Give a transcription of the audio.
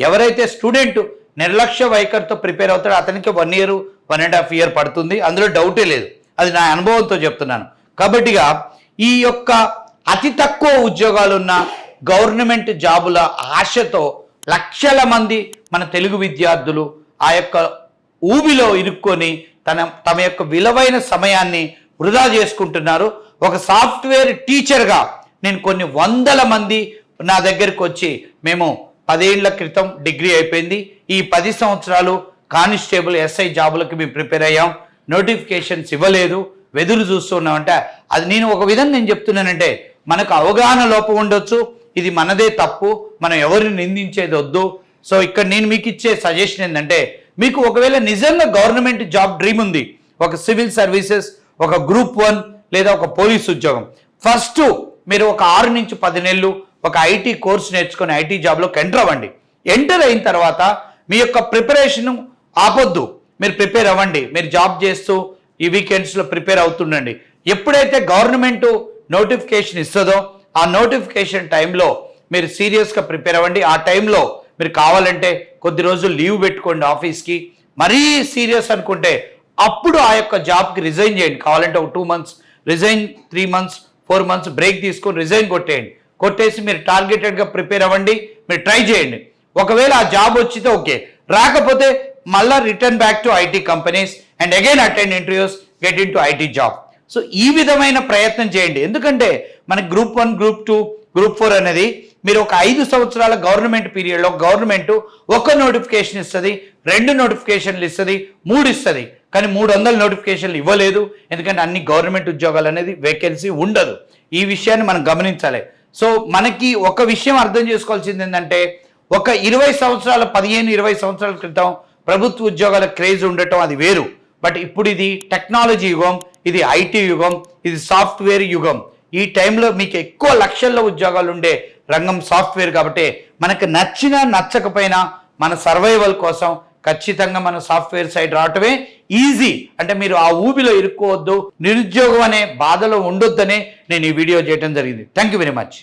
ఎవరైతే స్టూడెంట్ నిర్లక్ష్య వైఖరితో ప్రిపేర్ అవుతాడో అతనికి 1 year 1.5 year పడుతుంది, అందులో డౌటే లేదు. అది నా అనుభవంతో చెప్తున్నాను. కాబట్టిగా ఈ యొక్క అతి తక్కువ ఉద్యోగాలున్న గవర్నమెంట్ జాబుల ఆశతో లక్షల మంది మన తెలుగు విద్యార్థులు ఆ యొక్క ఊబిలో ఇరుక్కొని తమ యొక్క విలువైన సమయాన్ని వృధా చేసుకుంటున్నారు. ఒక సాఫ్ట్వేర్ టీచర్గా నేను కొన్ని వందల మంది నా దగ్గరికి వచ్చి మేము 10 ఏళ్ల క్రితం డిగ్రీ అయిపోయింది, ఈ 10 సంవత్సరాలు కానిస్టేబుల్ ఎస్ఐ జాబులకు మేము ప్రిపేర్ అయ్యాం, నోటిఫికేషన్స్ ఇవ్వలేదు, వెదురు చూస్తున్నామంటే అది నేను ఒక విధంగా నేను చెప్తున్నానంటే మనకు అవగాహన లోపం ఉండొచ్చు, ఇది మనదే తప్పు, మనం ఎవరిని నిందించేది వద్దు. సో ఇక్కడ నేను మీకు ఇచ్చే సజెషన్ ఏంటంటే మీకు ఒకవేళ నిజంగా గవర్నమెంట్ జాబ్ డ్రీమ్ ఉంది, ఒక సివిల్ సర్వీసెస్, ఒక గ్రూప్ 1 లేదా ఒక పోలీస్ ఉద్యోగం, ఫస్ట్ మీరు ఒక 6 నుంచి 10 నెలలు ఒక ఐటీ కోర్స్ నేర్చుకొని ఐటీ జాబ్లోకి ఎంటర్ అవ్వండి. ఎంటర్ అయిన తర్వాత మీ యొక్క ప్రిపరేషన్ ఆపొద్దు, మీరు ప్రిపేర్ అవ్వండి. మీరు జాబ్ చేస్తూ ఈ వీకెండ్స్లో ప్రిపేర్ అవుతుండండి. ఎప్పుడైతే గవర్నమెంట్ నోటిఫికేషన్ ఇస్తుందో ఆ నోటిఫికేషన్ టైంలో మీరు సీరియస్గా ప్రిపేర్ అవ్వండి. ఆ టైంలో మీరు కావాలంటే కొద్ది రోజులు లీవ్ పెట్టుకోండి ఆఫీస్కి. మరీ సీరియస్ అనుకుంటే అప్పుడు ఆ యొక్క జాబ్కి రిజైన్ చేయండి. కావాలంటే ఒక 2 months resign, 3 months 4 months break తీసుకొని రిజైన్ కొట్టేయండి. కొట్టేసి మీరు టార్గెటెడ్గా ప్రిపేర్ అవ్వండి, మీరు ట్రై చేయండి. ఒకవేళ ఆ జాబ్ వచ్చితే ఓకే, రాకపోతే మళ్ళీ return back to IT companies and again attend interviews, get in to IT job. So ఈ విధమైన ప్రయత్నం చేయండి. ఎందుకంటే మనకి గ్రూప్ 1, గ్రూప్ 2, గ్రూప్ 4 అనేది మీరు ఒక 5 సంవత్సరాల గవర్నమెంట్ పీరియడ్లో గవర్నమెంట్ ఒక నోటిఫికేషన్ ఇస్తుంది, 2 నోటిఫికేషన్లు ఇస్తుంది, 3 ఇస్తుంది, కానీ 300 నోటిఫికేషన్లు ఇవ్వలేదు. ఎందుకంటే అన్ని గవర్నమెంట్ ఉద్యోగాలు అనేది వేకెన్సీ ఉండదు. ఈ విషయాన్ని మనం గమనించాలి. సో మనకి ఒక విషయం అర్థం చేసుకోవాల్సింది ఏంటంటే ఒక 20 సంవత్సరాల 15-20 సంవత్సరాల క్రితం ప్రభుత్వ ఉద్యోగాల క్రేజ్ ఉండటం అది వేరు. బట్ ఇప్పుడు ఇది టెక్నాలజీ యుగం, ఇది ఐటీ యుగం, ఇది సాఫ్ట్వేర్ యుగం. ఈ టైంలో మీకు ఎక్కువ లక్షల్లో ఉద్యోగాలు ఉండే రంగం సాఫ్ట్వేర్. కాబట్టి మనకు నచ్చినా నచ్చకపోయినా మన సర్వైవల్ కోసం ఖచ్చితంగా మన సాఫ్ట్వేర్ సైడ్ రావటమే ఈజీ. అంటే మీరు ఆ ఊబిలో ఇరుక్కోవద్దు, నిరుద్యోగం అనే బాధలో ఉండొద్దనే నేను ఈ వీడియో చేయడం జరిగింది. Thank you very much.